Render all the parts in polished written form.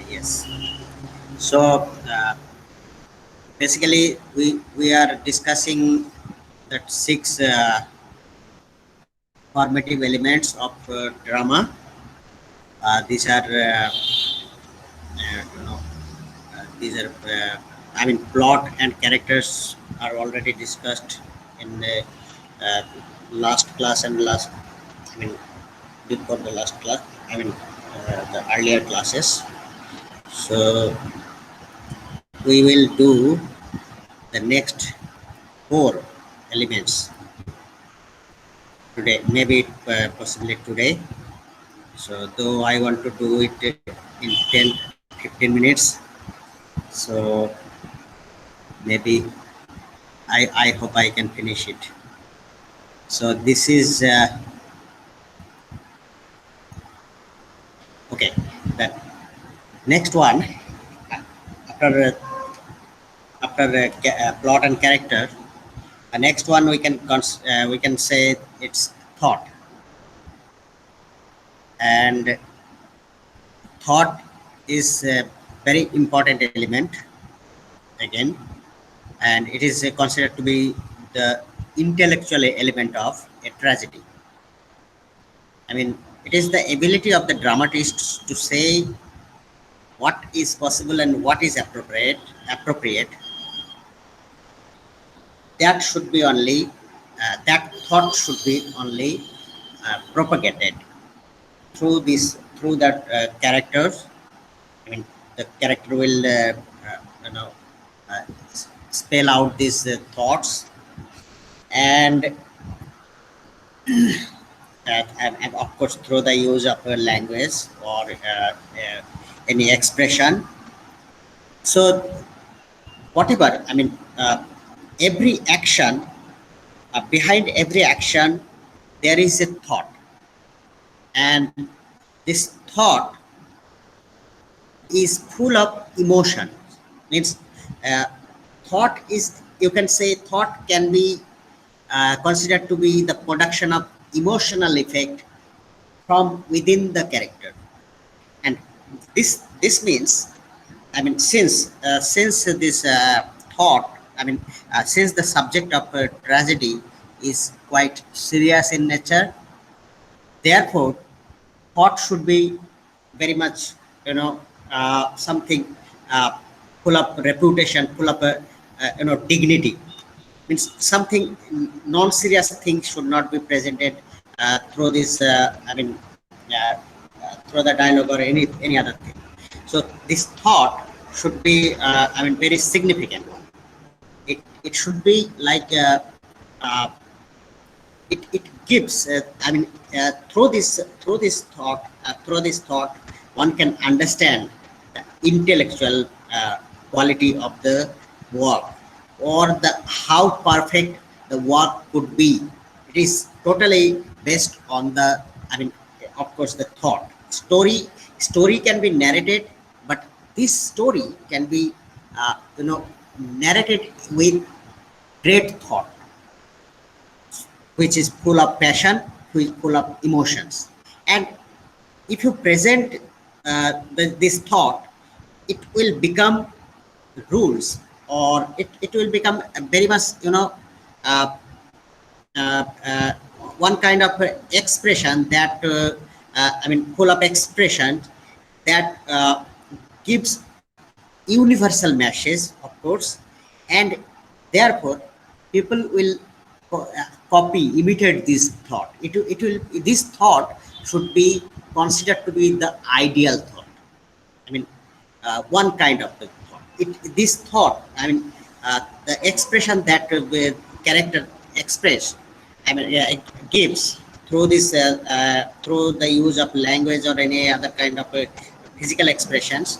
Yes. So basically, we are discussing that six formative elements of drama. These are you know these are I mean plot and characters are already discussed in the uh, last class and last I mean before the last class. I mean the earlier classes. So we will do the next four elements today, maybe possibly today. So though I want to do it in 10-15 minutes, so maybe I hope I can finish it. So this is okay. The next one after plot and character, the next one we can say it's thought, and thought is a very important element again, and it is considered to be the intellectual element of a tragedy. I mean, it is the ability of the dramatist to say what is possible and what is appropriate. That should be only that thought should be only propagated through that characters. I mean, the character will you know uh, spell out these thoughts, and, and of course through the use of a language or any expression. So whatever, I mean, every action, behind every action, there is a thought, and this thought is full of emotion. Means uh, thought is, you can say, thought can be considered to be the production of emotional effect from within the character, and this means, I mean, since this thought, I mean, since the subject of tragedy is quite serious in nature, therefore, thought should be very much, something uh, full of reputation, full of dignity. Means something non-serious things should not be presented through this. Through the dialogue or any other thing. So this thought should be, I mean, very significant one. It should be like uh, it gives. I mean, through this thought, one can understand the intellectual quality of the work, or the how perfect the work could be. It is totally based on the, I mean, of course, the thought. Story can be narrated, but this story can be narrated with great thought, which is full of passion, which is full of emotions. And if you present this thought, it will become rules, or it will become very much, uh, uh, uh, one kind of expression that, I mean, full of expression that gives universal message, of course, and therefore people will copy, imitate this thought. It will this thought should be considered to be the ideal thought. I mean, one kind of the thought. This thought, I mean, the expression that character express, I mean, it gives through this, through the use of language or any other kind of physical expressions.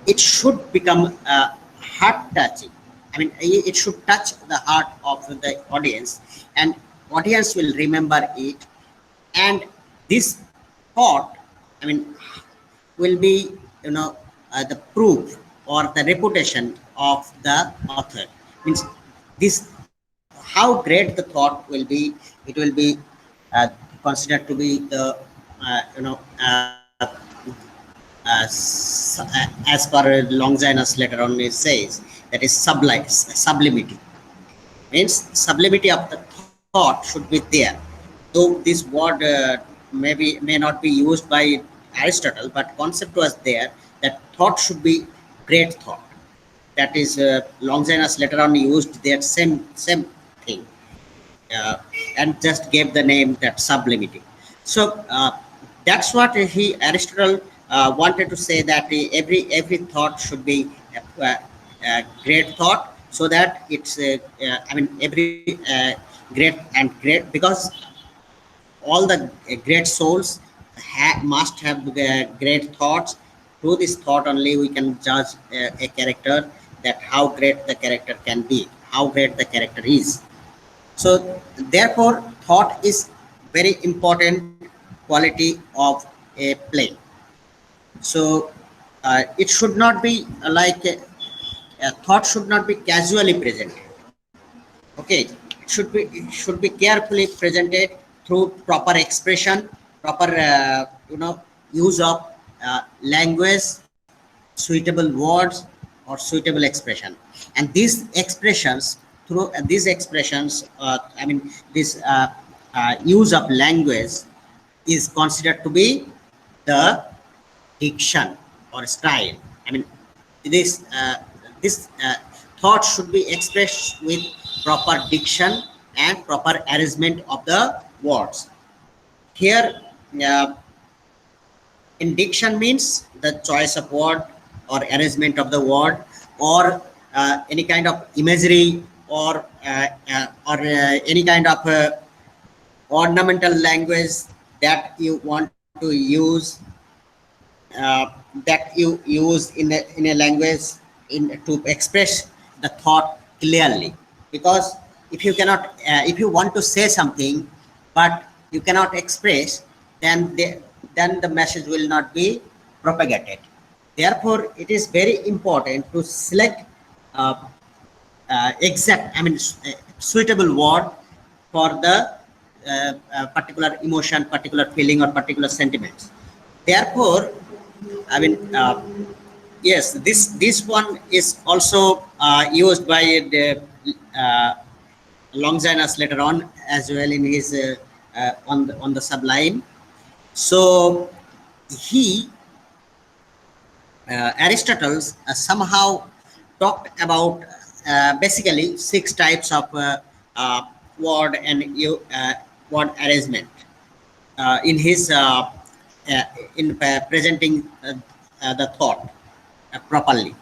It should become heart touching. I mean, it should touch the heart of the audience, and audience will remember it. And this thought, I mean, will be, the proof or the reputation of the author. Means this, how great the thought will be. It will be considered to be the uh, you know uh, as per Longinus later on it says, that is sublimity. Means sublimity of the thought should be there. Though this word may not be used by Aristotle, but concept was there that thought should be great thought. That is Longinus later on used that same thing, uh, and just gave the name that sublimity. So that's what he Aristotle wanted to say, that every thought should be a great thought, so that it's I mean every great and great, because all the great souls must have great thoughts. Through this thought only we can judge a character, that how great the character can be, how great the character is. So therefore, thought is very important quality of a play. So it should not be a thought should not be casually presented. Okay, it should be carefully presented through proper expression, proper use of language, suitable words or suitable expression. And these expressions, through these expressions I mean this use of language is considered to be the diction or style. I mean this thought should be expressed with proper diction and proper arrangement of the words. Here uh, indiction means the choice of word or arrangement of the word, or any kind of imagery, or any kind of ornamental language that you want to use, that you use in a language to express the thought clearly. Because if you cannot if you want to say something but you cannot express, then the message will not be propagated. Therefore it is very important to select uh, exact, I mean suitable word for the particular emotion, particular feeling or particular sentiments. Therefore I mean yes, this one is also used by the uh, Longinus later on as well in his on the Sublime. So he Aristotle somehow talked about basically six types of uh, word and word arrangement in his in presenting the thought properly.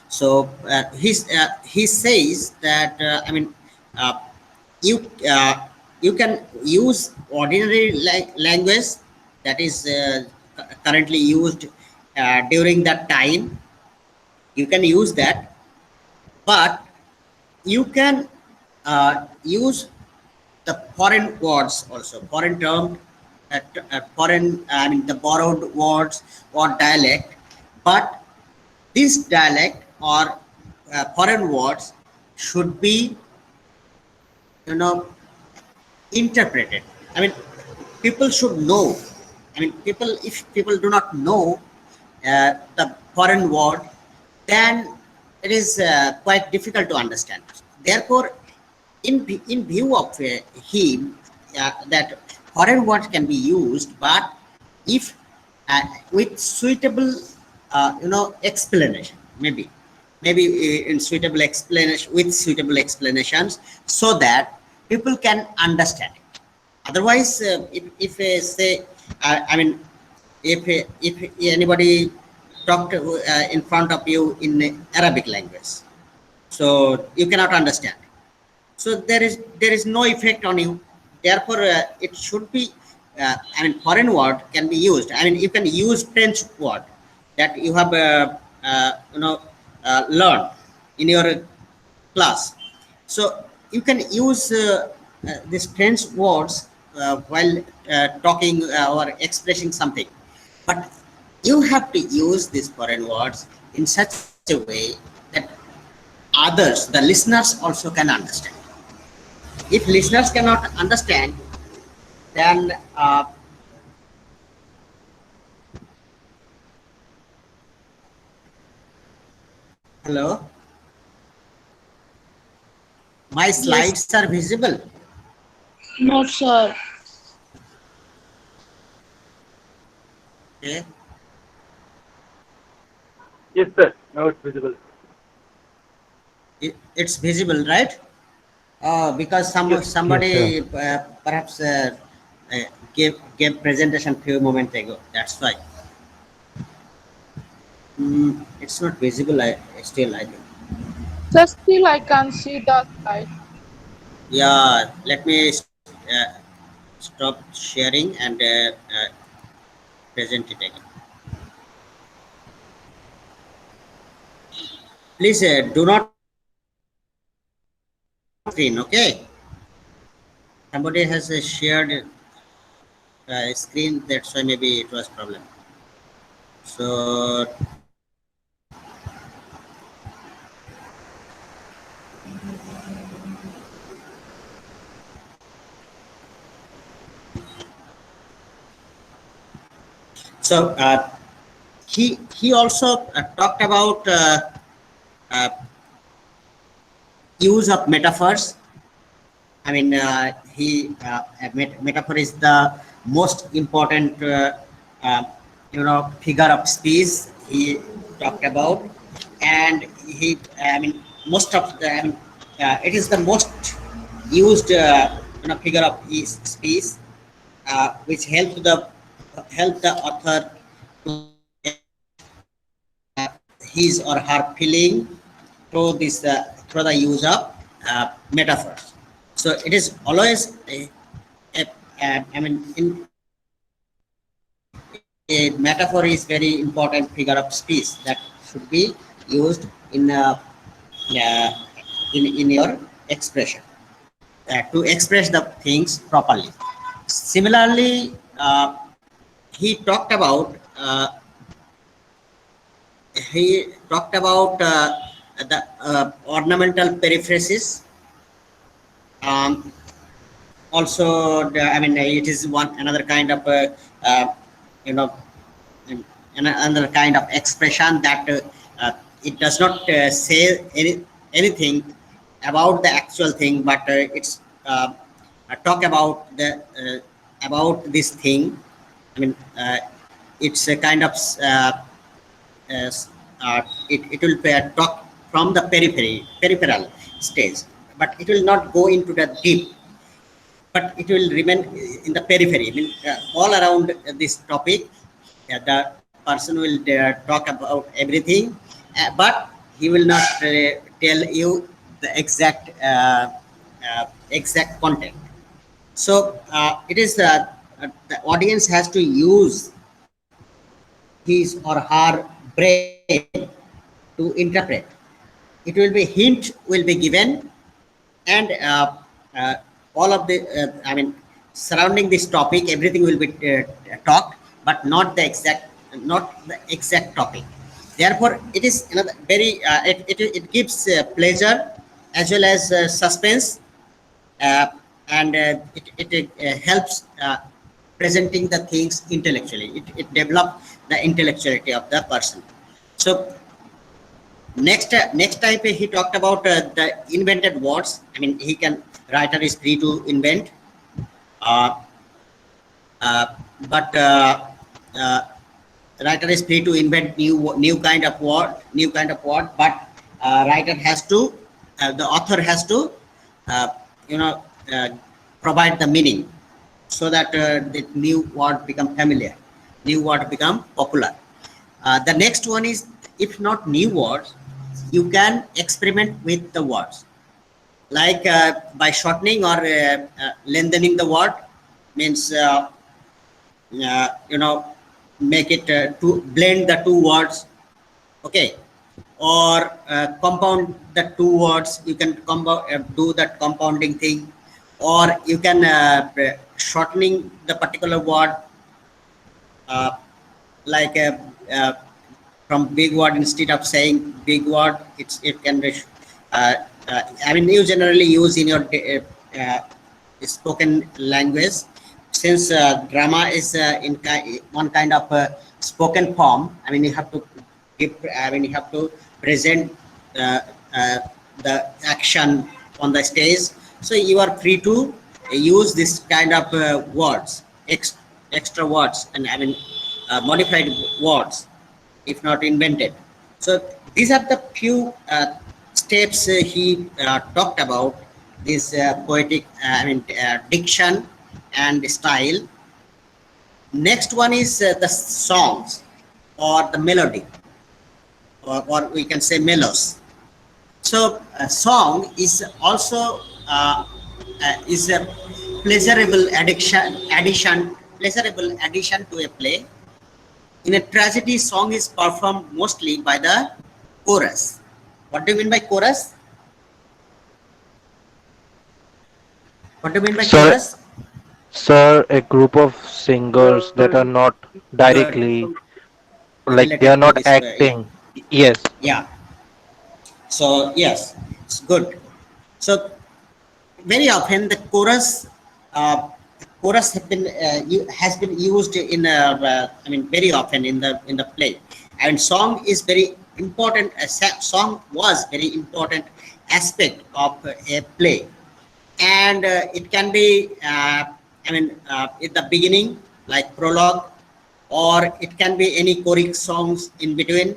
So he says that uh, you you can use ordinary language that is currently used during that time. You can use that, but you can use the foreign words also, foreign term, foreign, I mean the borrowed words or dialect. But this dialect or foreign words should be, you know, interpreted. I mean, people should know. I mean, if people do not know the foreign word, then it is quite difficult to understand. Therefore, in view of him, that foreign words can be used, but if with suitable, explanation, maybe in suitable explanation, with suitable explanations, so that people can understand it. Otherwise, if say, I mean, if anybody talked in front of you in Arabic language, so you cannot understand. So there is no effect on you. Therefore it should be, I mean foreign word can be used. I mean you can use French word that you have learned in your class. So you can use these French words while talking or expressing something, but you have to use these foreign words in such a way that others, the listeners, also can understand. If listeners cannot understand, then Hello, my Yes. slides are visible. No, sir. Okay, Yes, sir. Now it's visible. it's visible, right? Because Yes. Yes, sir. somebody perhaps uh, gave presentation few moments ago. That's why it's not visible. I still I think. Sir, still I can see that slide. Yeah, let me stop sharing and present it again. Please do not screen. Okay, somebody has shared screen. That's why maybe it was problem. So so he also talked about uh, use of metaphors. I mean, metaphor is the most important, uh, figure of speech he talked about, and I mean, most of the, it is the most used, figure of speech, which help the author to his or her feeling through the use of metaphors. So it is always I mean a metaphor is very important figure of speech that should be used uh, in your expression to express the things properly. Similarly, he talked about the ornamental periphrases. Um, Also, I mean, it is one another kind of uh, you know another kind of expression that it does not say anything about the actual thing, but it's talk about this thing. I mean, it's a kind of as it will talk from the peripheral stage, but it will not go into the deep, but it will remain in the periphery. I mean, all around this topic, the person will talk about everything, but he will not tell you the exact content. So it is the audience has to use his or her brain to interpret. It will be hint will be given, and uh, all of the I mean surrounding this topic, everything will be talked, but not the exact topic. Therefore, it is another very it gives pleasure as well as suspense, uh, and it helps presenting the things intellectually. It develops the intellectuality of the person. So next type he talked about the invented words. I mean, he can writer is free to invent, uh, uh, but uh, writer is free to invent new kind of word. But writer has to the author has to uh, you know uh, provide the meaning so that the new word become familiar, new word become popular. The next one is, if not new words, you can experiment with the words, like by shortening or lengthening the word, means you know make it to blend the two words, okay, or compound the two words. You can do that compounding thing, or you can shortening the particular word, uh, like uh, from big word, instead of saying big word, it can be I mean, you generally use in your spoken language, since drama is one kind of spoken form. I mean, you have to give, I mean, you have to present uh, uh, the action on the stage. So you are free to use this kind of words, extra words, and I mean modified words, if not invented. So these are the few steps he talked about this poetic, diction and style. Next one is the songs or the melody, or we can say melos. So a song is also is a pleasurable addition to a play. In a tragedy, song is performed mostly by the chorus. What do you mean by chorus? What do you mean by Sir, chorus? sir, a group of singers that are not Good. directly, like they are Related to not this, yeah, acting. Yes. yeah. So yes, it's good. So very often the chorus has been used in very often in the play, and song is very important. Song was very important aspect of a play, and it can be at the beginning, like prologue, or it can be any choric songs in between,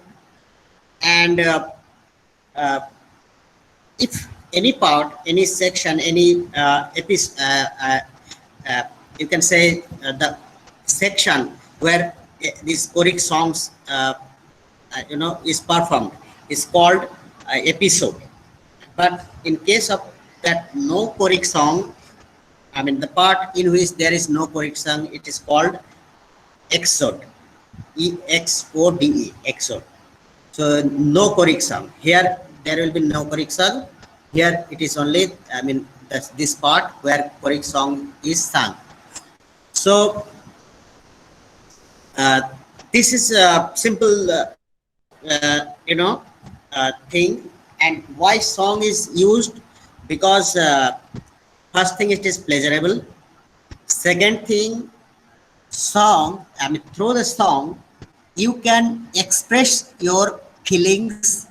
and uh, if any part, any section, any episode, uh, you can say the section where these choric songs, is performed, is called episode. But in case of that no choric song, the part in which there is no choric song, it is called exode. Exode, exode. So no choric song. Here there will be no choric song. Here it is only, that's this part where choric song is sung. So uh, this is a simple, thing. And why song is used? Because first thing, it is pleasurable. Second thing, through the song, you can express your feelings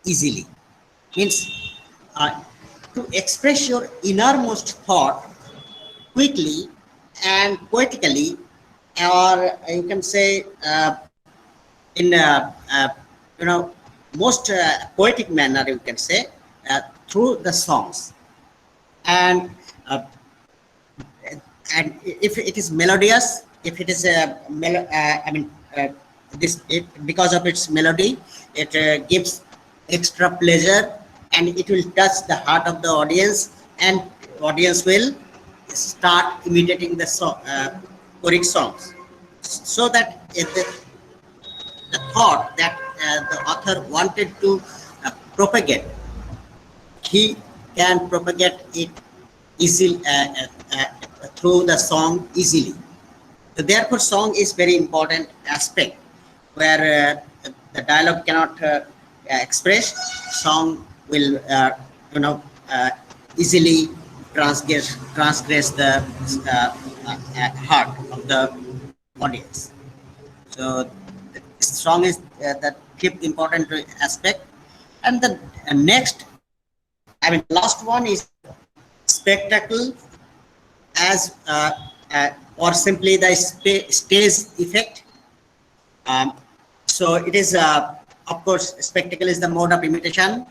easily. Means uh, to express your innermost thought quickly and poetically, or you can say in you know most poetic manner, you can say, through the songs. And uh, and if it is melodious, if it is a this it, because of its melody, it gives extra pleasure, and it will touch the heart of the audience, and audience will start imitating the choric songs, so that the thought that the author wanted to propagate, he can propagate it easily, through the song easily. So therefore, song is very important aspect where the dialogue cannot express. Song will, easily transgress the heart of the audience. So song is the fifth important aspect. And the next, the last one is spectacle, as or simply the stage effect. Um, so it is, of course, spectacle is the mode of imitation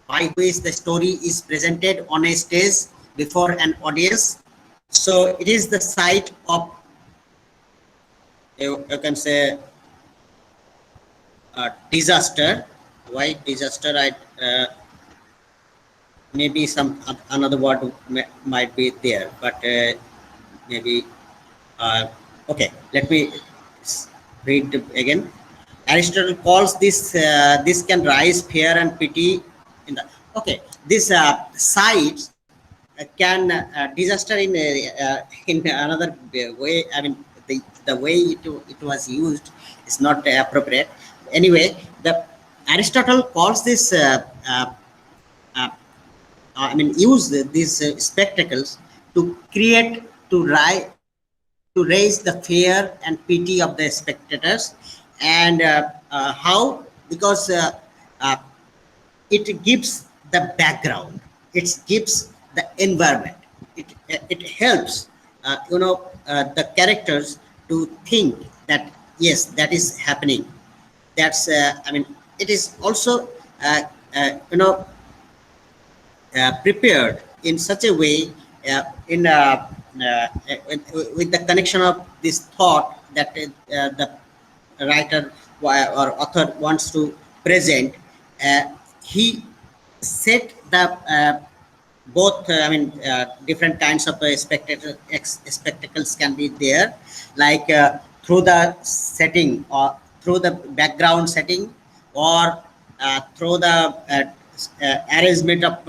by which the story is presented on a stage before an audience. So it is the site of, you can say, disaster. Why disaster? Maybe some another word might be there, but maybe okay. Let me read again. Aristotle calls this can rise fear and pity in the, okay, this sides can disaster in another way. The way it was used is not appropriate. Anyway, the Aristotle calls this uh, use these spectacles to create, to raise the fear and pity of the spectators. And how? Because uh, it gives the background, it gives the environment, it helps the characters to think that yes, that is happening. That's I mean, it is also uh, uh, you know prepared in such a way, in with the connection of this thought that the writer or author wants to present. He set the both different kinds of spectacles can be there, like through the setting or through the background setting, or through the arrangement of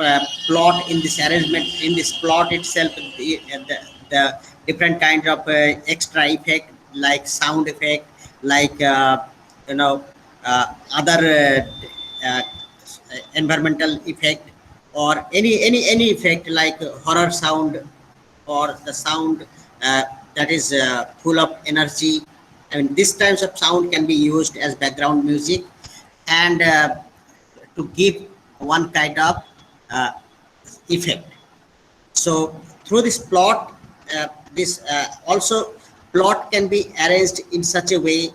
plot. In this arrangement, in this plot itself, the different kinds of extra effect, like sound effect, like you know other environmental effect, or any effect like horror sound, or the sound that is full of energy. I mean, these types of sound can be used as background music, and to give one kind of uh, effect. So through this plot, this also plot can be arranged in such a way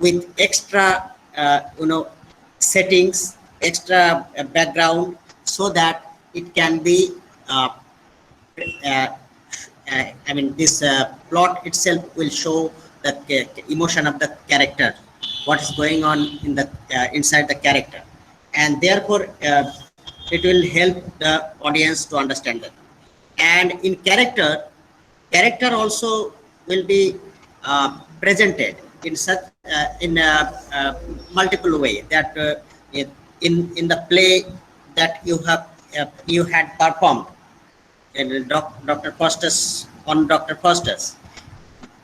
with extra settings, extra background, so that it can be uh, uh, this plot itself will show the emotion of the character, what is going on in the inside the character, and therefore it will help the audience to understand that. And in character also will be presented in such in a, multiple way, that in the play that you have you had performed in Dr. Foster's, on Dr. Foster's,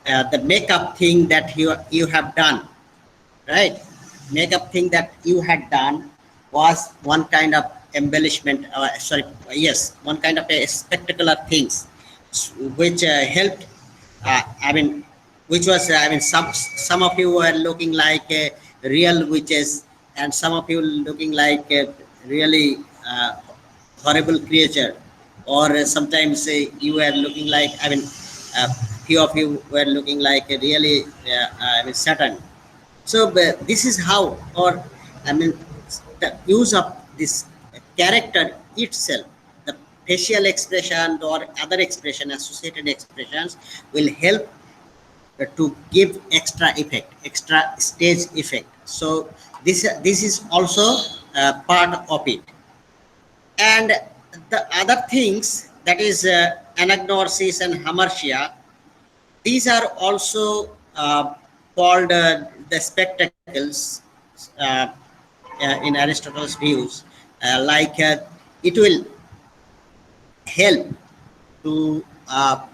the makeup thing that you have done, right? Makeup thing that you had done was one kind of embellishment. Sorry, yes, one kind of a spectacular things, which helped. I mean, which was some of you were looking like real witches, and some of you looking like really horrible creature, or sometimes you were looking like, few of you were looking like a really Satan. So this is how, or I mean, the use of this character itself, the facial expression or other expression, associated expressions, will help to give extra effect, extra stage effect. So this is also part of it. And the other things, that is anagnosis and hamartia, these are also called the spectacles uh, in Aristotle's views. It will help to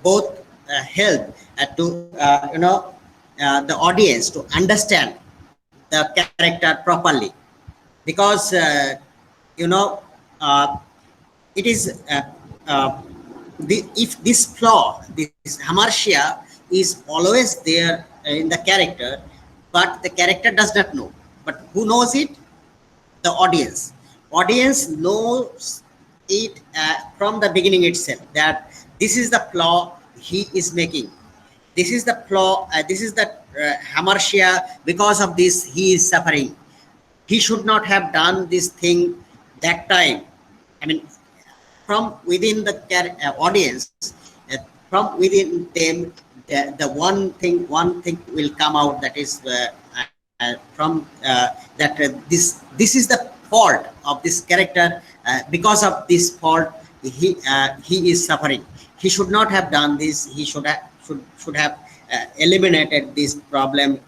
both help to the audience to understand the character properly, because you know uh, it is if this flaw, this hamartia, is always there in the character, but the character does not know. But who knows it? The audience knows it from the beginning itself, that this is the flaw he is making, this is the flaw, this is the hamartia, because of this he is suffering, he should not have done this thing that time. I mean, from within the audience, from within them, the one thing will come out, that is from that this is the fault of this character. Because of this fault, he is suffering, he should not have done this, he should have eliminated this problem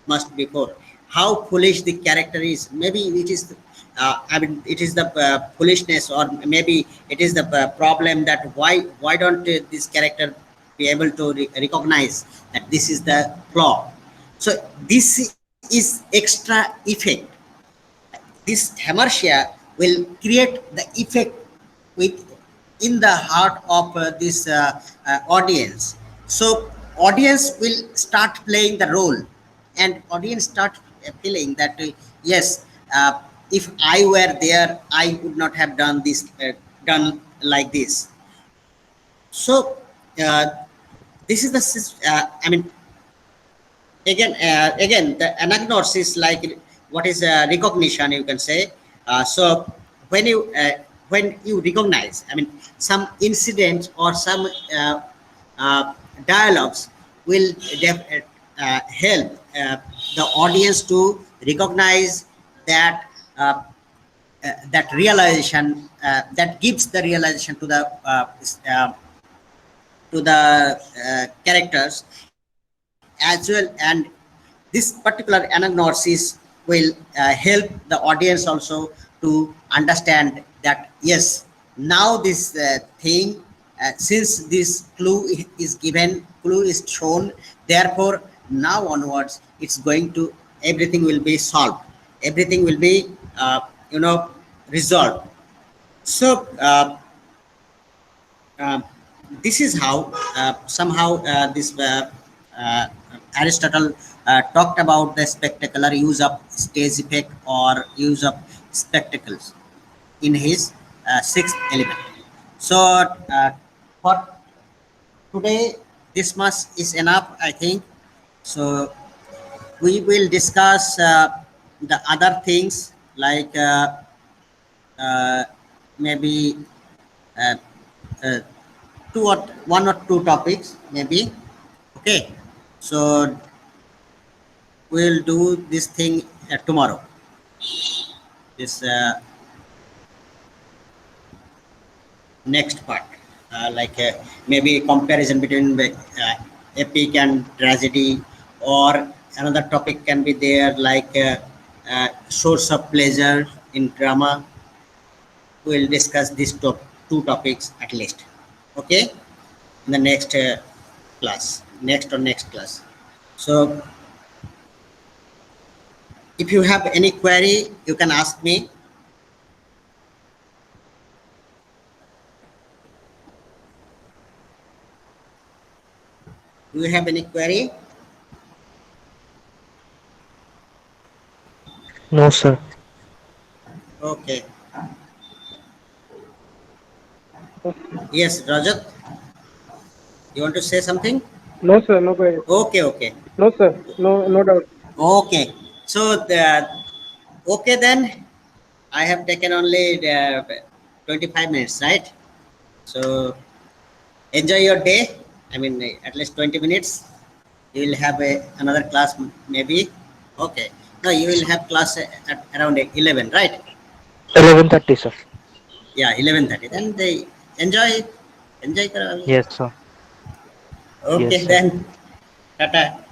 must before. How foolish the character is, maybe it is it is the foolishness, or maybe it is the problem, that why don't this character be able to recognize that this is the flaw. So this is extra effect. This hamartia will create the effect with in the heart of this audience. So audience will start playing the role, and audience start feeling that yes, uh, if I were there, I would not have done this, done like this. So uh, this is the I mean, again the anagnors is like what is recognition, you can say. So when you recognize, I mean, some incidents or some uh, dialogues will help the audience to recognize that that realization, that gives the realization to the characters as well. And this particular anagnosis will help the audience also to understand that yes, now this thing, since this is given, clue is shown, therefore now onwards it's going to, everything will be solved, everything will be resolved. So uh, this is how somehow this uh, Aristotle talked about the spectacular use of stage effect or use of spectacles in his sixth element. So for today, this much is enough, I think. So we will discuss the other things like uh, maybe uh, uh, two or one or two topics maybe. Okay, so we'll do this thing tomorrow, this next part, like maybe comparison between the epic and tragedy, or another topic can be there like source of pleasure in drama. We'll discuss these two topics at least. Okay, in the next class, next class. So if you have any query, you can ask me. Do you have any query? No, sir. Okay. Yes, Rajat, you want to say something? No, sir. No query. Okay, okay, No, sir. No, no doubt. okay. So okay then, I have taken only 25 minutes, right? So enjoy your day. I mean, at least 20 minutes. You will have another class maybe. Okay. No, you will have class at around 11, right? 11:30, sir. Yeah, 11:30. Then they enjoy it. Enjoy. Yes, sir. Okay Yes, sir. then. Tata.